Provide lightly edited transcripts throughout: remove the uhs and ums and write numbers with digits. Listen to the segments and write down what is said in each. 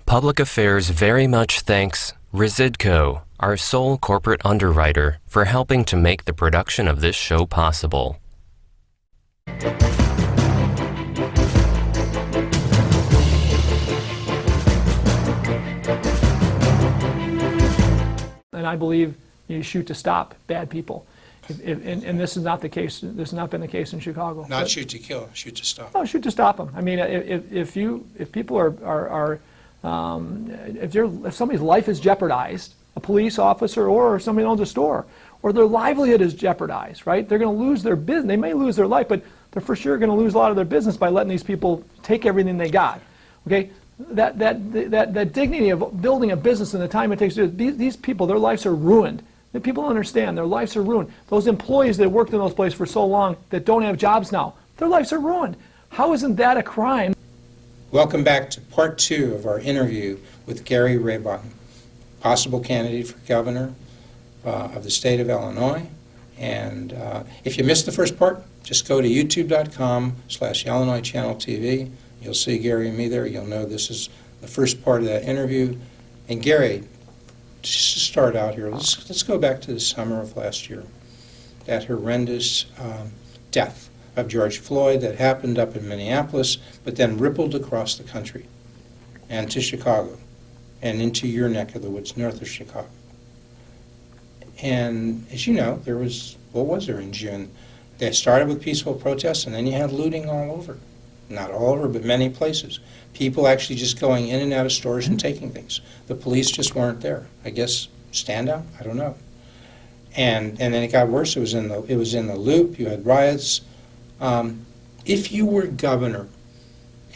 Public Affairs very much thanks Residco, our sole corporate underwriter, for helping to make the production of this show possible. And I believe you shoot to stop bad people. And this is not the case. This has not been the case in Chicago. Not shoot to kill, shoot to stop. No, shoot to stop them. I mean, if people are if somebody's life is jeopardized, a police officer or somebody who owns a store, or their livelihood is jeopardized, right? They're going to lose their business. They may lose their life, but they're for sure going to lose a lot of their business by letting these people take everything they got. Okay, that dignity of building a business and the time it takes to do it, these people, their lives are ruined. The people don't understand, their lives are ruined. Those employees that worked in those places for so long that don't have jobs now, their lives are ruined. How isn't that a crime? Welcome back to part 2 of our interview with Gary Rabine, possible candidate for governor of the state of Illinois. And if you missed the first part, just go to youtube.com/IllinoisChannelTV. You'll see Gary and me there. You'll know this is the first part of that interview. And Gary, just to start out here, let's go back to the summer of last year, that horrendous death of George Floyd that happened up in Minneapolis, but then rippled across the country and to Chicago and into your neck of the woods, north of Chicago. And as you know, there was, what was there in June? They started with peaceful protests, and then you had looting all over. Not all over, but many places. People actually just going in and out of stores and taking things. The police just weren't there. I guess standout? I don't know. And then it got worse. It was in the Loop. You had riots. If you were governor,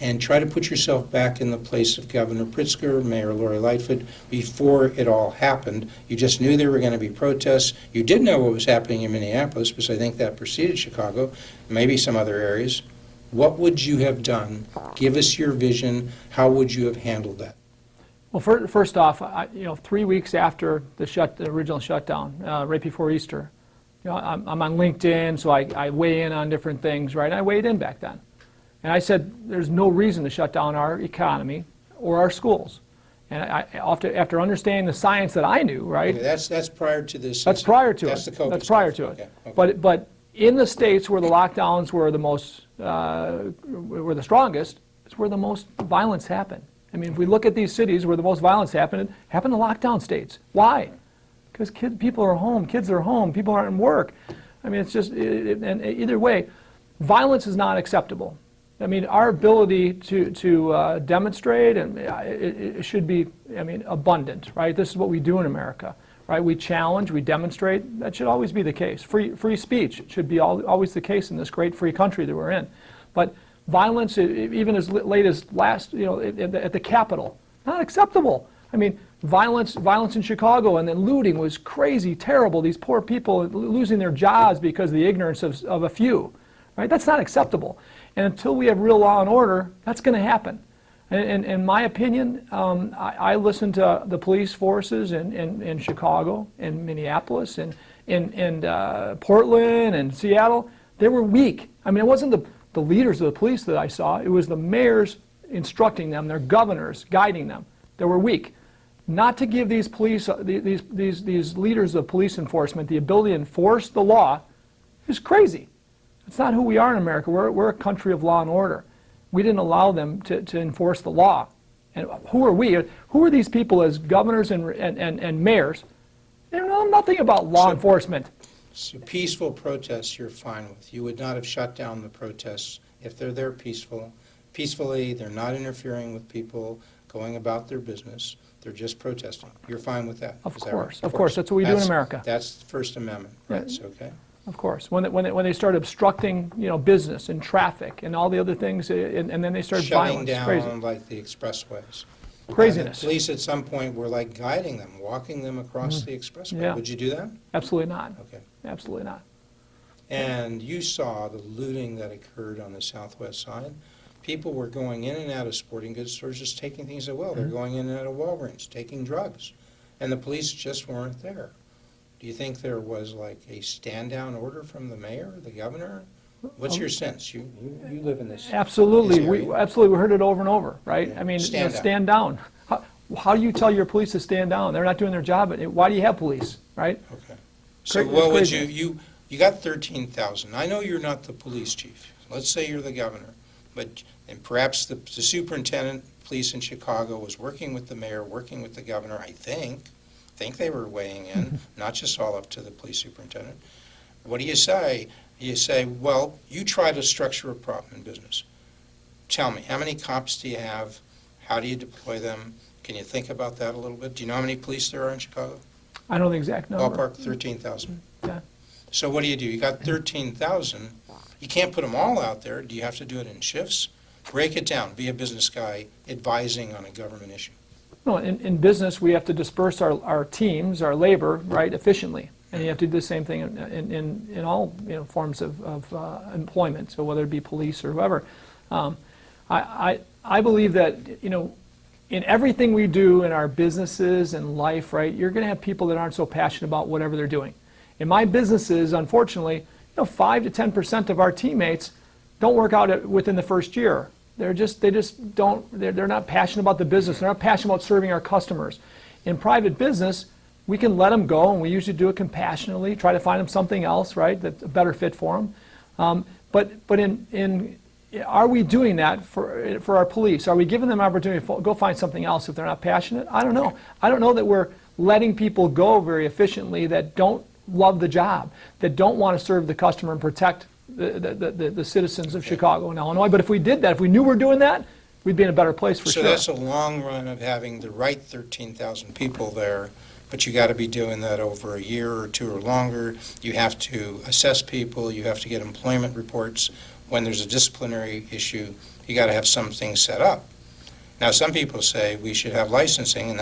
and try to put yourself back in the place of Governor Pritzker, Mayor Lori Lightfoot, before it all happened. You just knew there were going to be protests. You did know what was happening in Minneapolis, because I think that preceded Chicago, maybe some other areas. What would you have done? Give us your vision. How would you have handled that? Well, first off, 3 weeks after the original shutdown, right before Easter, I'm on LinkedIn, so I weigh in on different things, right? And I weighed in back then. And I said, there's no reason to shut down our economy or our schools. And after understanding the science that I knew, right? Okay, that's prior to this. That's prior to it. That's the COVID That's prior stuff. to it. Okay. But in the states where the lockdowns were the most, were the strongest, it's where the most violence happened. I mean, if we look at these cities where the most violence happened, it happened in lockdown states. Why? Because people are home, kids are home, people aren't in work. I mean, it's just, and either way, violence is not acceptable. I mean, our ability to demonstrate, and it should be, abundant, right? This is what we do in America, right? We challenge, we demonstrate. That should always be the case. Free speech should be always the case in this great free country that we're in. But violence, even as late as at the Capitol, not acceptable. I mean, violence in Chicago and then looting was crazy, terrible. These poor people losing their jobs because of the ignorance of a few, right? That's not acceptable. And until we have real law and order, that's going to happen. And in my opinion, I listened to the police forces in Chicago, in Minneapolis, and in Portland and Seattle. They were weak. I mean, it wasn't the leaders of the police that I saw. It was the mayors instructing them, their governors guiding them. They were weak. Not to give these police, these leaders of police enforcement the ability to enforce the law is crazy. It's not who we are in America. We're a country of law and order. We didn't allow them to enforce the law. And who are we? Who are these people as governors and mayors? They know nothing about law enforcement. So peaceful protests you're fine with. You would not have shut down the protests if they're there peacefully. They're not interfering with people going about their business. They're just protesting. You're fine with that? Of course. Of course. That's what we do in America. That's the First Amendment rights, okay? Of course. When they start obstructing, business and traffic and all the other things, and then they start violence. Shutting down crazy. Like the expressways. Craziness. The police at some point were like guiding them, walking them across the expressway. Yeah. Would you do that? Absolutely not. Okay. Absolutely not. And you saw the looting that occurred on the southwest side. People were going in and out of sporting goods stores just taking things at will. They're going in and out of Walgreens, taking drugs. And the police just weren't there. Do you think there was like a stand-down order from the mayor, the governor? What's your sense? You live in this. Absolutely. This area. We heard it over and over, right? Yeah. I mean, Stand stand down. How do you tell your police to stand down? They're not doing their job. Why do you have police, right? Okay. So Cra- what would crazy. you got 13,000. I know you're not the police chief. Let's say you're the governor, and perhaps the superintendent of police in Chicago was working with the mayor, working with the governor, I think they were weighing in, not just all up to the police superintendent. What do you say? You say, well, you try to structure a problem in business. Tell me, how many cops do you have? How do you deploy them? Can you think about that a little bit? Do you know how many police there are in Chicago? I don't know the exact number. Ballpark, 13,000. Yeah. So what do? You got 13,000. You can't put them all out there. Do you have to do it in shifts? Break it down. Be a business guy advising on a government issue. No, in business, we have to disperse our teams, our labor, right, efficiently. And you have to do the same thing in all forms of employment, so whether it be police or whoever. I believe that, in everything we do in our businesses and life, right, you're going to have people that aren't so passionate about whatever they're doing. In my businesses, unfortunately, 5 to 10% of our teammates don't work out within the first year. They're not passionate about the business. They're not passionate about serving our customers. In private business, we can let them go, and we usually do it compassionately, try to find them something else, right, that's a better fit for them. But are we doing that for our police? Are we giving them opportunity to go find something else if they're not passionate? I don't know. I don't know that we're letting people go very efficiently that don't love the job, that don't want to serve the customer and protect the citizens of Chicago and Illinois. But if we did that, if we knew we're doing that, we'd be in a better place for sure. So that's a long run of having the right 13,000 people there, but you got to be doing that over a year or two or longer. You have to assess people. You have to get employment reports. When there's a disciplinary issue, you got to have some things set up. Now, some people say we should have licensing, and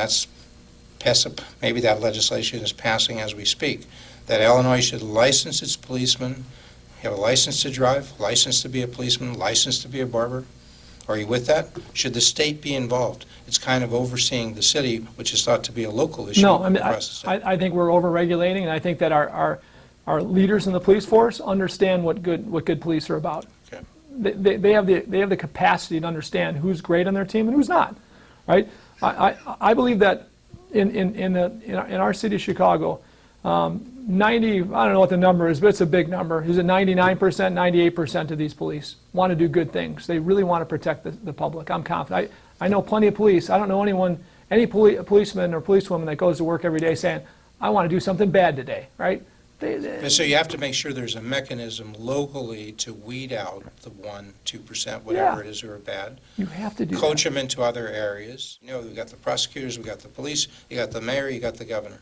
maybe that legislation is passing as we speak, that Illinois should license its policemen, have a license to drive, license to be a policeman, license to be a barber. Are you with that? Should the state be involved? It's kind of overseeing the city, which is thought to be a local issue. No, I mean, across the state. I think we're over-regulating, and I think that our leaders in the police force understand what good police are about. Okay. They have the capacity to understand who's great on their team and who's not, right? I believe that in our city of Chicago, 90, I don't know what the number is, but it's a big number. Is it 99%, 98% of these police want to do good things? They really want to protect the public. I'm confident. I know plenty of police. I don't know any policeman or policewoman that goes to work every day saying, I want to do something bad today, right? So you have to make sure there's a mechanism locally to weed out the 1%, 2%, whatever it is who are bad. You have to do Coach them into other areas. We've got the prosecutors, we've got the police, you got the mayor, you got the governor.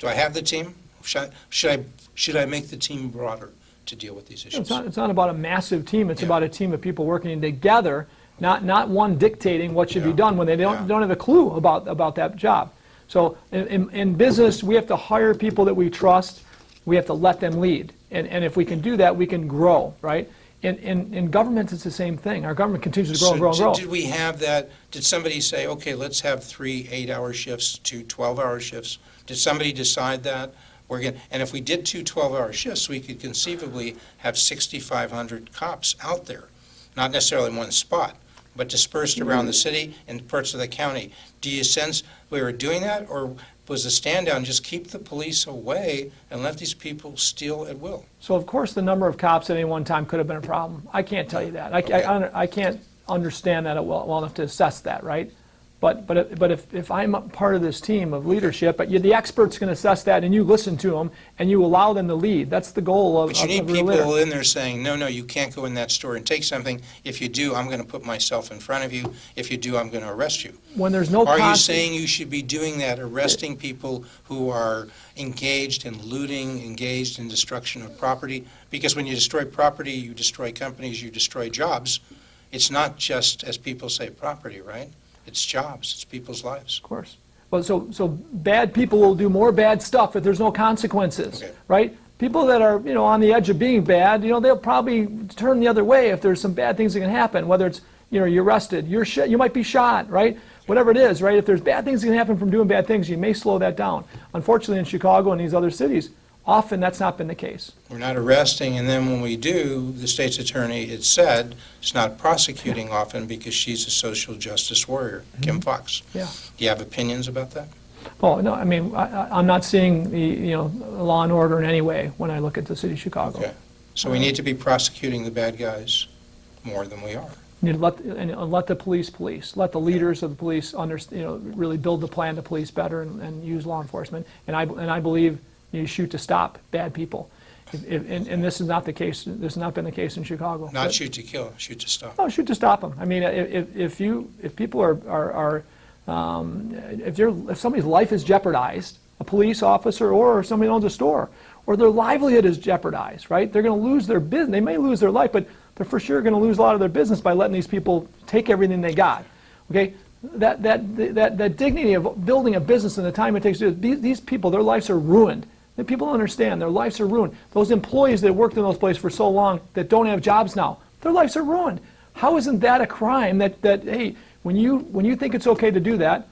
Do I have the team? Should I make the team broader to deal with these issues? It's not about a massive team. It's about a team of people working together, not one dictating what should be done when they don't have a clue about that job. So in business, we have to hire people that we trust. We have to let them lead. And if we can do that, we can grow, right? In government, it's the same thing. Our government continues to grow and grow and grow. Did we have that? Did somebody say, okay, let's have 3 8-hour shifts, 2 12-hour shifts? Did somebody decide that? And if we did 2 12-hour shifts, we could conceivably have 6,500 cops out there, not necessarily in one spot, but dispersed around the city and parts of the county. Do you sense we were doing that, or was the stand down just keep the police away and let these people steal at will? So of course the number of cops at any one time could have been a problem. I can't tell you that. I can't understand that well enough to assess that, right? But if I'm a part of this team of leadership, but the expert's going to assess that, and you listen to them, and you allow them to lead. That's the goal of But you need a real leader. people in there saying, no, you can't go in that store and take something. If you do, I'm going to put myself in front of you. If you do, I'm going to arrest you. When there's no Are you saying you should be doing that, arresting people who are engaged in looting, engaged in destruction of property? Because when you destroy property, you destroy companies, you destroy jobs. It's not just, as people say, property, right? It's jobs, it's people's lives. Of course. Well, so bad people will do more bad stuff if there's no consequences, right? People that are, on the edge of being bad, they'll probably turn the other way if there's some bad things that can happen, whether it's, you're arrested, you might be shot, right? Whatever it is, right? If there's bad things that can happen from doing bad things, you may slow that down. Unfortunately, in Chicago and these other cities, Often that's not been the case. We're not arresting, and then when we do, the state's attorney, it said, is not prosecuting often because she's a social justice warrior, Kim Foxx. Yeah. Do you have opinions about that? Oh, no, I mean, I'm not seeing the, law and order in any way when I look at the city of Chicago. Okay. So we need to be prosecuting the bad guys more than we are. You need to let the police. Let the leaders of the police really build the plan to police better and use law enforcement. And I believe you shoot to stop bad people. And this is not the case. This has not been the case in Chicago. Not shoot to kill, shoot to stop. No, shoot to stop them. I mean, if people are if somebody's life is jeopardized, a police officer or somebody who owns a store, or their livelihood is jeopardized, right? They're going to lose their business. They may lose their life, but they're for sure going to lose a lot of their business by letting these people take everything they got. Okay, that dignity of building a business and the time it takes to do it, these people, their lives are ruined. The people don't understand. Their lives are ruined. Those employees that worked in those places for so long that don't have jobs now, their lives are ruined. How isn't that a crime? That hey, when you think it's okay to do that,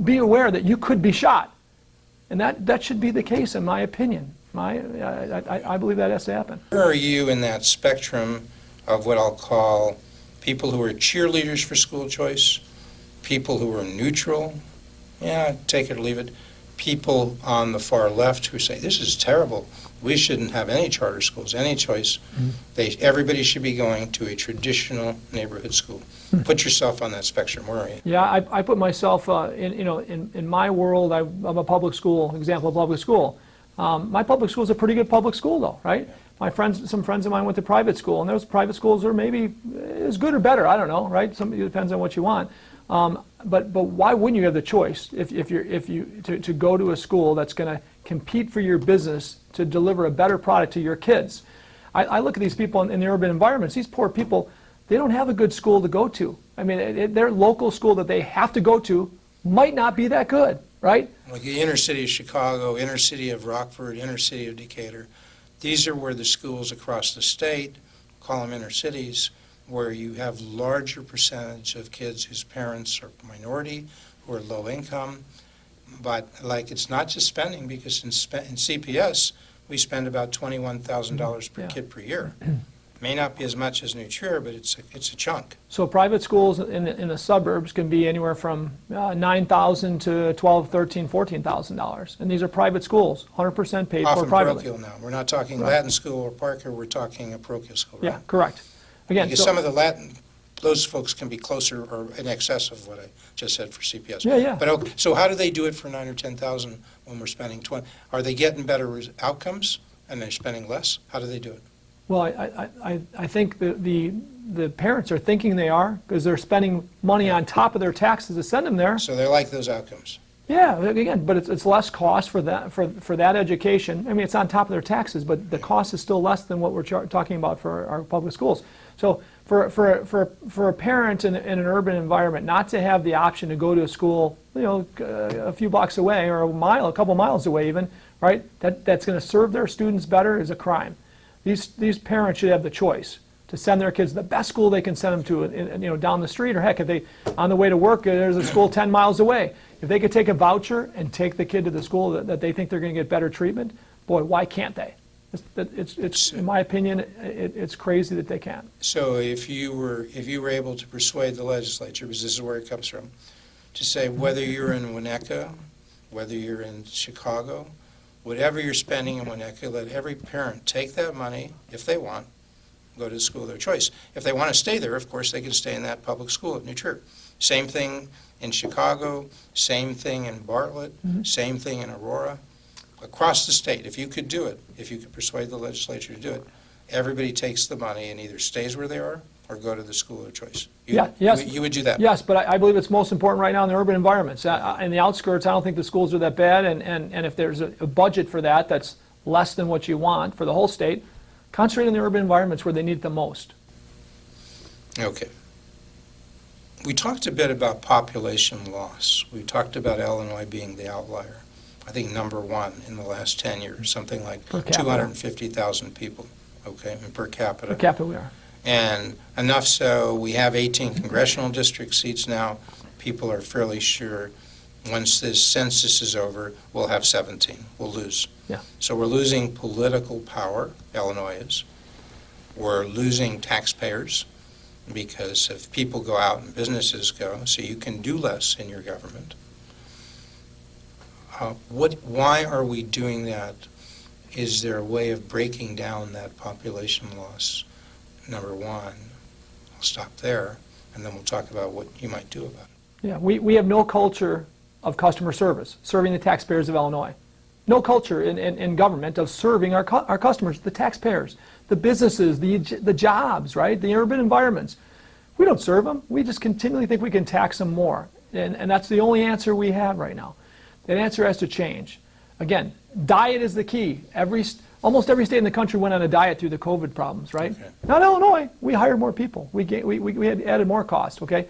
be aware that you could be shot, and that should be the case in my opinion. I believe that has to happen. Where are you in that spectrum of what I'll call people who are cheerleaders for school choice, people who are neutral, yeah, take it or leave it, people on the far left who say, this is terrible, we shouldn't have any charter schools, any choice. Everybody should be going to a traditional neighborhood school. Put yourself on that spectrum. Where are you? Yeah, I put myself in my world. I'm a public school example of public school. My public school is a pretty good public school, though, right? Some friends of mine went to private school, and those private schools are maybe as good or better. I don't know, right? It depends on what you want. But why wouldn't you have the choice to go to a school that's going to compete for your business to deliver a better product to your kids? I look at these people in the urban environments. These poor people, they don't have a good school to go to. I mean, their local school that they have to go to might not be that good, right? Like the inner city of Chicago, inner city of Rockford, inner city of Decatur. These are where the schools across the state, call them inner cities, where you have larger percentage of kids whose parents are minority, who are low income. But like, it's not just spending, because in CPS, we spend about $21,000 per kid per year. May not be as much as New Trier, but it's a chunk. So private schools in the suburbs can be anywhere from $9,000 to $12,000, $13,000, $14,000, and these are private schools, 100% paid for privately. Often parochial now. We're not talking Latin school or Parker. We're talking a parochial school. Right? Yeah, correct. Again, because some of the Latin, those folks can be closer or in excess of what I just said for CPS. Yeah. But okay, so how do they do it for 9 or 10,000 when we're spending 20? Are they getting better outcomes and they're spending less? How do they do it? Well, I think the parents are thinking they are, because they're spending money on top of their taxes to send them there. So they like those outcomes. Yeah, again, but it's less cost for that education. I mean, it's on top of their taxes, but the cost is still less than what we're talking about for our public schools. So for a parent in an urban environment not to have the option to go to a school, a few blocks away or a couple miles away even, right? That's going to serve their students better is a crime. These parents should have the choice to send their kids to the best school they can send them to, down the street, or heck, if they on the way to work, there's a school 10 miles away. If they could take a voucher and take the kid to the school that they think they're going to get better treatment, boy, why can't they? It's in my opinion, it's crazy that they can't. So if you were able to persuade the legislature, because this is where it comes from, to say whether you're in Winnetka, whether you're in Chicago, whatever you're spending in Winnetka, let every parent take that money, if they want, go to the school of their choice. If they want to stay there, of course, they can stay in that public school at New Trier. Same thing in Chicago, same thing in Bartlett, same thing in Aurora. Across the state, if you could do it, if you could persuade the legislature to do it, everybody takes the money and either stays where they are or go to the school of their choice. You would do that? Yes, but I believe it's most important right now in the urban environments. In the outskirts, I don't think the schools are that bad, and if there's a budget for that's less than what you want for the whole state, concentrate in the urban environments where they need it the most. Okay. We talked a bit about population loss. We talked about Illinois being the outlier. I think number one in the last 10 years, something like 250,000 people, okay, per capita. Per capita we are. And enough so, we have 18 congressional district seats now. People are fairly sure once this census is over, we'll have 17. We'll lose. Yeah. So we're losing political power, Illinois is. We're losing taxpayers because if people go out and businesses go, so you can do less in your government. Why are we doing that? Is there a way of breaking down that population loss? Number one, I'll stop there, and then we'll talk about what you might do about it. Yeah, we have no culture of customer service, serving the taxpayers of Illinois. No culture in government of serving our customers, the taxpayers, the businesses, the jobs, right? The urban environments. We don't serve them. We just continually think we can tax them more. And that's the only answer we have right now. That answer has to change. Again, diet is the key. Almost every state in the country went on a diet through the COVID problems, right? Okay. Not Illinois. We hired more people. We had added more cost, okay?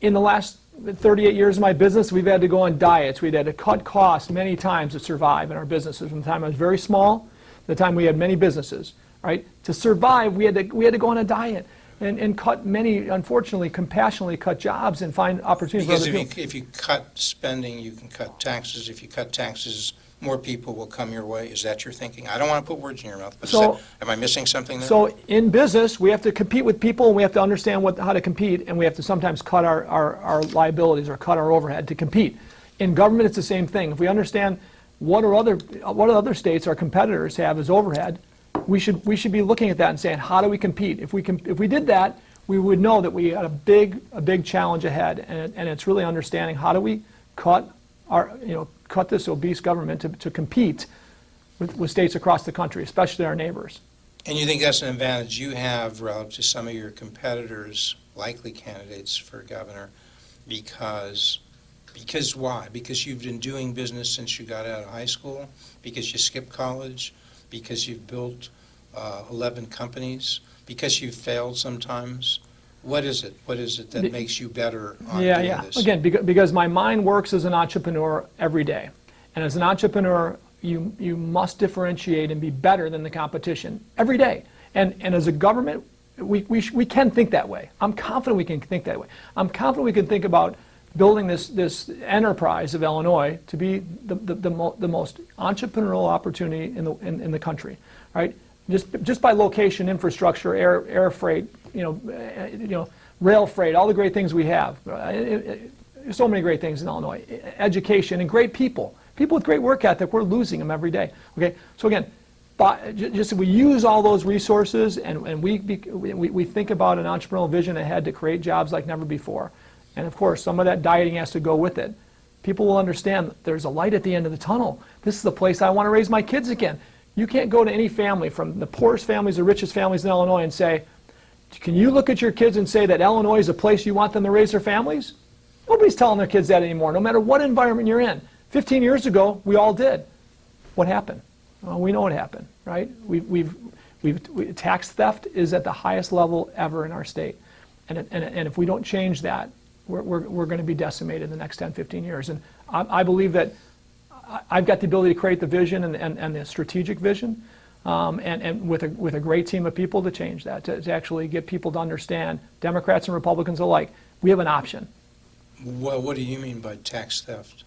In the last 38 years of my business, we've had to go on diets. We've had to cut costs many times to survive in our businesses. From the time I was very small to the time we had many businesses, right? To survive, we had to go on a diet and cut many, unfortunately, compassionately cut jobs and find opportunities for other people. If you cut spending, you can cut taxes. If you cut taxes, more people will come your way. Is that your thinking? I don't want to put words in your mouth, but am I missing something there? So in business, we have to compete with people, and we have to understand how to compete, and we have to sometimes cut our liabilities or cut our overhead to compete. In government, it's the same thing. If we understand what other states, our competitors, have as overhead, we should be looking at that and saying, how do we compete? If we did that, we would know that we had a big challenge ahead, and it's really understanding how do we cut this obese government to compete with states across the country, especially our neighbors. And you think that's an advantage you have relative to some of your competitors, likely candidates for governor, because why? Because you've been doing business since you got out of high school, because you skipped college, because you've built 11 companies, because you've failed sometimes. What is it? What is it that makes you better on doing this? Again, because my mind works as an entrepreneur every day. And as an entrepreneur, you must differentiate and be better than the competition every day. And as a government, we can think that way. I'm confident we can think that way. I'm confident we can think about building this enterprise of Illinois to be the most entrepreneurial opportunity in the country, right? Just by location, infrastructure, air freight, rail freight, all the great things we have. So many great things in Illinois. Education and great people. People with great work ethic, we're losing them every day. Okay, so again, just if we use all those resources and we think about an entrepreneurial vision ahead to create jobs like never before. And of course, some of that dieting has to go with it. People will understand there's a light at the end of the tunnel. This is the place I want to raise my kids again. You can't go to any family, from the poorest families to the richest families in Illinois, and say, can you look at your kids and say that Illinois is a place you want them to raise their families? Nobody's telling their kids that anymore, no matter what environment you're in. 15 years ago, we all did. What happened? Well, we know what happened, right? Tax theft is at the highest level ever in our state. And if we don't change that, we're going to be decimated in the next 10, 15 years. And I believe that I've got the ability to create the vision and the strategic vision, and with a great team of people to change that, to actually get people to understand, Democrats and Republicans alike, we have an option. Well, what do you mean by tax theft?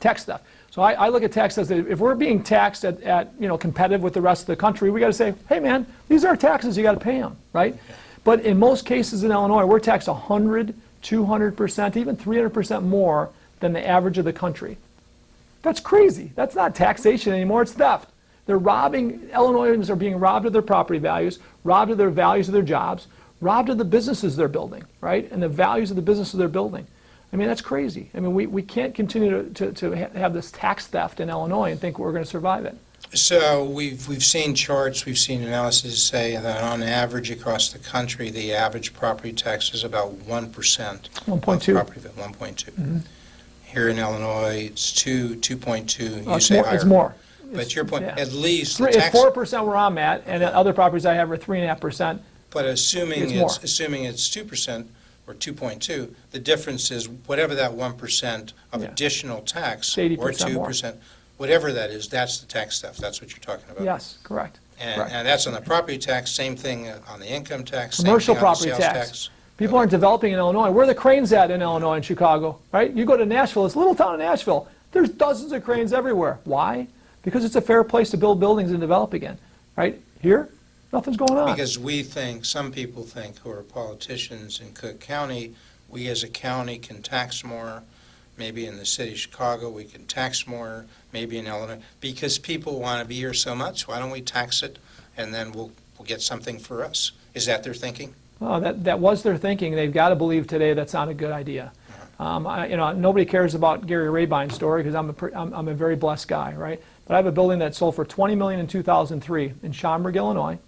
Tax theft. So I look at tax theft. If we're being taxed at competitive with the rest of the country, we got to say, hey man, these are taxes, you got to pay them, right? Okay. But in most cases in Illinois, we're taxed 100, 200%, even 300% more than the average of the country. That's crazy. That's not taxation anymore, it's theft. They're robbing, Illinoisans are being robbed of their property values, robbed of their values of their jobs, robbed of the businesses they're building, right? And the values of the businesses they're building. I mean, that's crazy. I mean, we can't continue to have this tax theft in Illinois and think we're going to survive it. So we've seen charts, we've seen analysis say that on average across the country, the average property tax is about 1%. 1.2. Property value, 1.2. Mm-hmm. Here in Illinois, it's 2.2. Oh, it's more. But your point, at least it's 4% where I'm at, and other properties I have are 3.5%. But assuming it's 2% or 2.2, the difference is whatever that 1% of additional tax, or 2%, more. Whatever that is, that's the tax theft. That's what you're talking about. Yes, correct. And that's on the property tax, same thing on the income tax, commercial same thing on property the sales tax. People aren't developing in Illinois. Where are the cranes at in Illinois and Chicago, right? You go to Nashville, this little town of Nashville, there's dozens of cranes everywhere. Why? because it's a fair place to build buildings and develop again, right? Here, nothing's going on. Because we think, some people think who are politicians in Cook County, we as a county can tax more. Maybe in the city of Chicago, we can tax more, maybe in Illinois, because people want to be here so much. Why don't we tax it, and then we'll get something for us? Is that their thinking? Well, that was their thinking. They've got to believe today that's not a good idea. Nobody cares about Gary Rabine's story because I'm a very blessed guy, right? But I have a building that sold for $20 million in 2003 in Schaumburg, Illinois,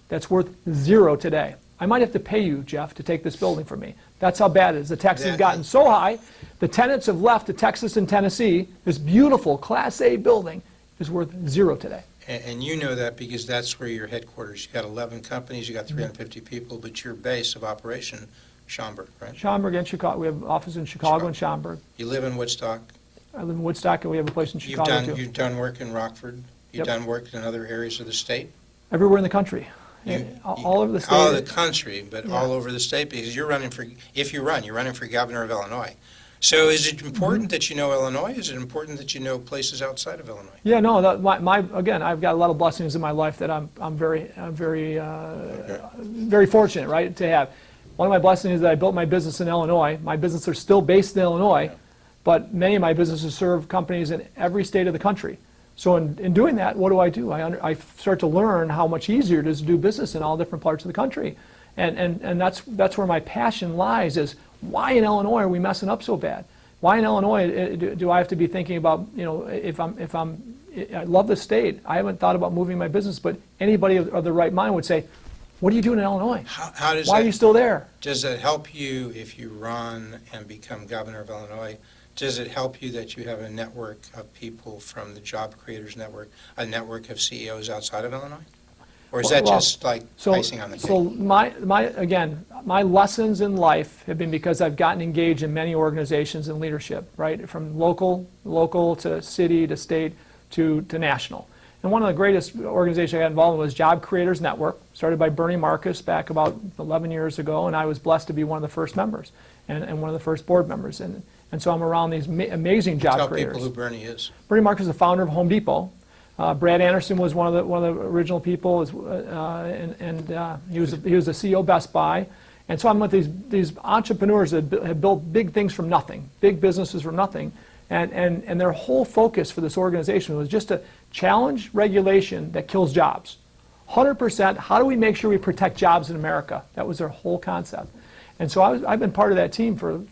that's worth $0 today. I might have to pay you, Jeff, to take this building from me. That's how bad it is. The taxes have gotten so high, the tenants have left to Texas and Tennessee. This beautiful Class A building is worth $0 today. And you know that because that's where your headquarters. You got 11 companies, you got 350 people, but your base of operation, Schaumburg, right? Schaumburg and Chicago. We have offices in Chicago and Schaumburg. You live in Woodstock. I live in Woodstock, and we have a place in Chicago, too. You've done work in Rockford. You've done work in other areas of the state. Everywhere in the country. All over the state. All over the country, but all over the state, because you're running for, you're running for governor of Illinois. So is it important that you know Illinois? Is it important that you know places outside of Illinois? Yeah, no. Again, I've got a lot of blessings in my life that I'm very fortunate, right, to have. One of my blessings is that I built my business in Illinois. My businesses are still based in Illinois, but many of my businesses serve companies in every state of the country. So in doing that, what do? I start to learn how much easier it is to do business in all different parts of the country. And that's where my passion lies, is why in Illinois are we messing up so bad? Why in Illinois do I have to be thinking about, I love the state. I haven't thought about moving my business, but anybody of the right mind would say, what are you doing in Illinois? Why are you still there? Does that help you if you run and become governor of Illinois? Does it help you that you have a network of people from the Job Creators Network, a network of CEOs outside of Illinois? Or is that just like icing on the cake? So my lessons in life have been because I've gotten engaged in many organizations and leadership, right? From local to city to state to national. And one of the greatest organizations I got involved in was Job Creators Network, started by Bernie Marcus back about 11 years ago, and I was blessed to be one of the first members and one of the first board members. And so I'm around these amazing job creators. Tell people who Bernie is. Bernie Marcus is the founder of Home Depot. Brad Anderson was one of the original people, and he was the CEO of Best Buy. And so I'm with these entrepreneurs that have built big things from nothing, big businesses from nothing, and their whole focus for this organization was just to challenge regulation that kills jobs. 100%. How do we make sure we protect jobs in America? That was their whole concept. And so I've been part of that team for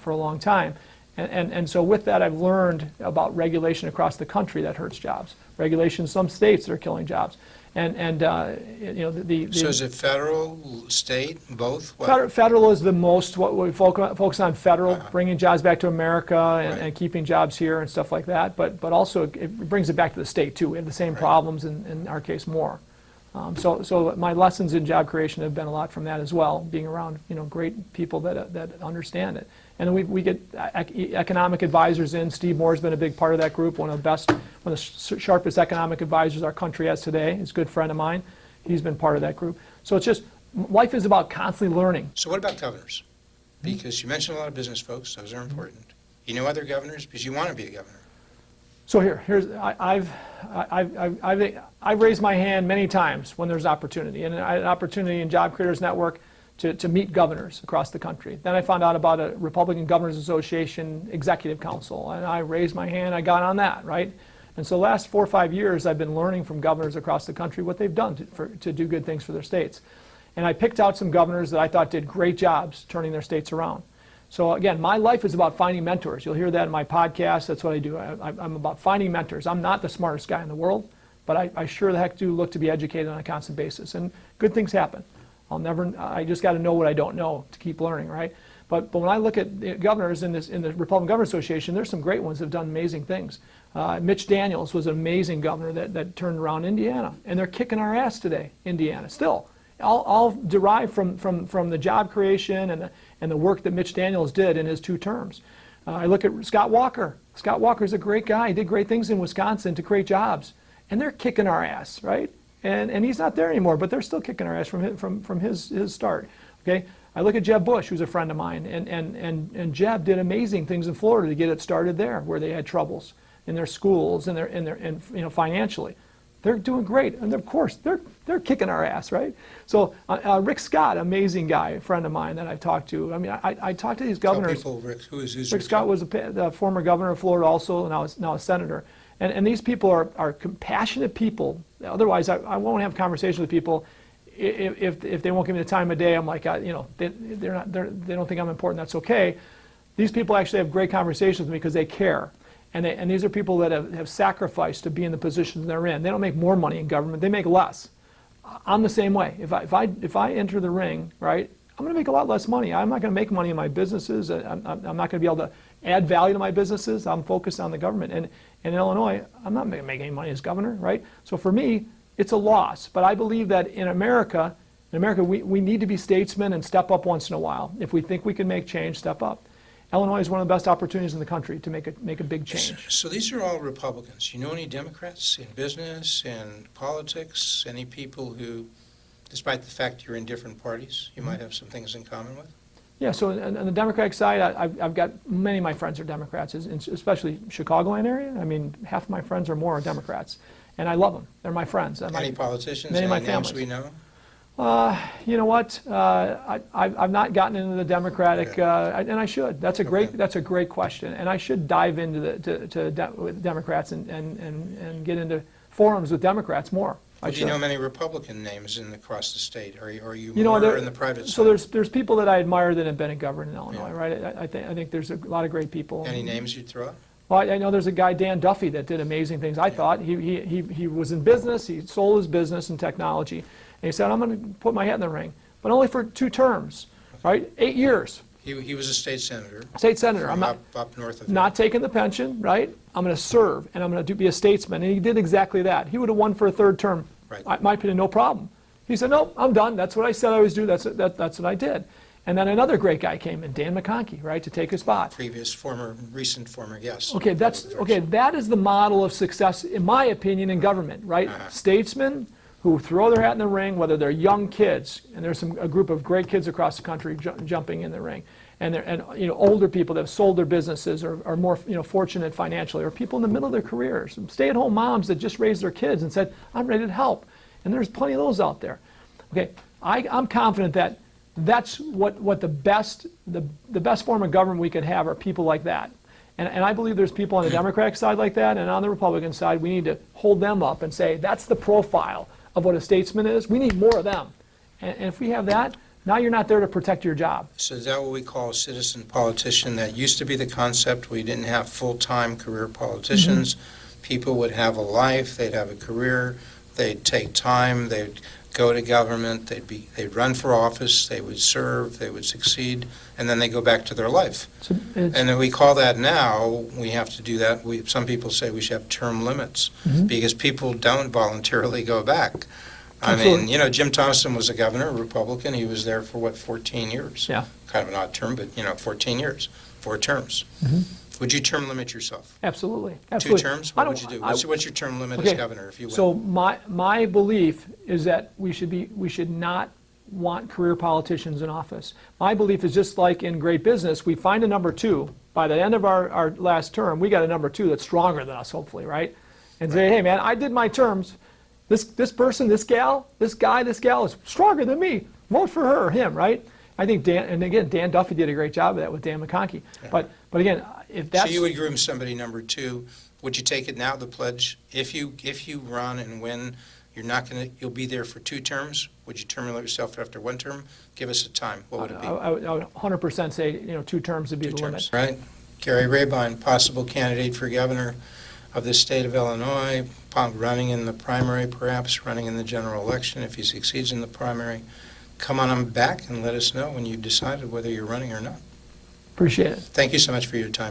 a long time. And so with that, I've learned about regulation across the country that hurts jobs. Regulation in some states that are killing jobs. So is it federal, state, both? Federal is the most, what we focus on federal, bringing jobs back to America and keeping jobs here and stuff like that. But also it brings it back to the state too. We have the same problems, in our case more. So my lessons in job creation have been a lot from that as well, being around great people that understand it. And we get economic advisors in. Steve Moore's been a big part of that group, one of the sharpest economic advisors our country has today. He's a good friend of mine. He's been part of that group. So it's just, life is about constantly learning. So what about governors? Because you mentioned a lot of business folks, those are important. You know other governors because you want to be a governor. So I've raised my hand many times when there's opportunity, and an opportunity in Job Creators Network to meet governors across the country. Then I found out about a Republican Governors Association Executive Council, and I raised my hand, I got on that, right? And so the last 4 or 5 years, I've been learning from governors across the country what they've done to do good things for their states. And I picked out some governors that I thought did great jobs turning their states around. So again, my life is about finding mentors. You'll hear that in my podcast. That's what I do. I'm about finding mentors. I'm not the smartest guy in the world, but I sure the heck do look to be educated on a constant basis. And good things happen. I just got to know what I don't know to keep learning, right? But when I look at the governors in the Republican Governors Association, there's some great ones that have done amazing things. Mitch Daniels was an amazing governor that turned around Indiana, and they're kicking our ass today, Indiana, still. All derived from the job creation and the work that Mitch Daniels did in his 2 terms. I look at Scott Walker. Scott Walker's a great guy. He did great things in Wisconsin to create jobs, and they're kicking our ass, right? And he's not there anymore, but they're still kicking our ass from his start. Okay, I look at Jeb Bush, who's a friend of mine, and Jeb did amazing things in Florida to get it started there, where they had troubles. in their schools, and financially. They're doing great, and of course they're kicking our ass, right? So Rick Scott, amazing guy, a friend of mine that I've talked to. I mean, I talked to these governors. Tell people, Rick, who's Rick Scott was the former governor of Florida, also, and now a senator. And these people are compassionate people. Otherwise, I won't have conversations with people if they won't give me the time of day. I'm like, they don't think I'm important. That's okay. These people actually have great conversations with me because they care. And these are people that have sacrificed to be in the positions they're in. They don't make more money in government; they make less. I'm the same way. If I enter the ring, right, I'm going to make a lot less money. I'm not going to make money in my businesses. I'm not going to be able to add value to my businesses. I'm focused on the government. And in Illinois, I'm not going to make any money as governor, right? So for me, it's a loss. But I believe that in America, we need to be statesmen and step up once in a while. If we think we can make change, step up. Illinois is one of the best opportunities in the country to make a big change. So these are all Republicans. You know any Democrats in business, in politics, any people who, despite the fact you're in different parties, you might have some things in common with? Yeah, so on the Democratic side, I've got many of my friends are Democrats, especially Chicagoland area. I mean, half of my friends or more are Democrats, and I love them. They're my friends. Any politicians, many of any my names families. we know? You know what? I've not gotten into the Democratic, and I should. That's a great question, and I should dive into with Democrats and get into forums with Democrats more. Do you know many Republican names across the state? Are you know, more in the private side? So there's people that I admire that have been in government in Illinois, right? I think there's a lot of great people. Any names you'd throw out? Well, I know there's a guy, Dan Duffy, that did amazing things. I thought he was in business. He sold his business and technology. And he said, I'm going to put my hat in the ring, but only for 2 terms, right? 8 years. He was a state senator. State senator. I'm up north of not taking the pension, right? I'm going to serve, and I'm going to be a statesman. And he did exactly that. He would have won for a 3rd term. Right. In my opinion, no problem. He said, no, I'm done. That's what I said I always do. That's what I did. And then another great guy came in, Dan McConkey, right, to take his spot. Recent former guest. Okay, that is the model of success, in my opinion, in government, right? Statesmen who throw their hat in the ring, whether they're young kids, and there's a group of great kids across the country jumping in the ring, and older people that have sold their businesses or are more fortunate financially, or people in the middle of their careers, stay-at-home moms that just raised their kids and said, I'm ready to help, and there's plenty of those out there. Okay, I'm confident that that's what the best form of government we could have are people like that. And I believe there's people on the Democratic side like that, and on the Republican side, we need to hold them up and say, that's the profile of what a statesman is. We need more of them. And if we have that, now you're not there to protect your job. So is that what we call a citizen politician? That used to be the concept. We didn't have full-time career politicians. People would have a life, they'd have a career, they'd take time, they'd go to government, they'd run for office, they would serve, they would succeed, and then they go back to their life. And then we call that now, we have to do that. Some people say we should have term limits because people don't voluntarily go back. I mean, Jim Thompson was a governor, a Republican. He was there for, 14 years? Yeah. Kind of an odd term, but, 14 years, 4 terms. Would you term limit yourself? Absolutely. 2 terms? What would you do? What's your term limit as governor if you win? So my belief is that we should not want career politicians in office. My belief is just like in great business, we find a number 2. By the end of our last term, we got a number 2 that's stronger than us, hopefully, right? And say, hey man, I did my terms. This person, this gal, this guy, this gal is stronger than me. Vote for her or him, right? I think Dan Duffy did a great job of that with Dan McConkey. Yeah. But again, if that's... So you would groom somebody number 2. Would you take it now, the pledge? If you run and win, you'll be there for 2 terms? Would you terminate yourself after 1 term? Give us a time. What would it be? I would 100% say 2 terms would be the limit. Right. Gary Rabine, possible candidate for governor of the state of Illinois, running in the primary perhaps, running in the general election if he succeeds in the primary. Come on back and let us know when you've decided whether you're running or not. Appreciate it. Thank you so much for your time.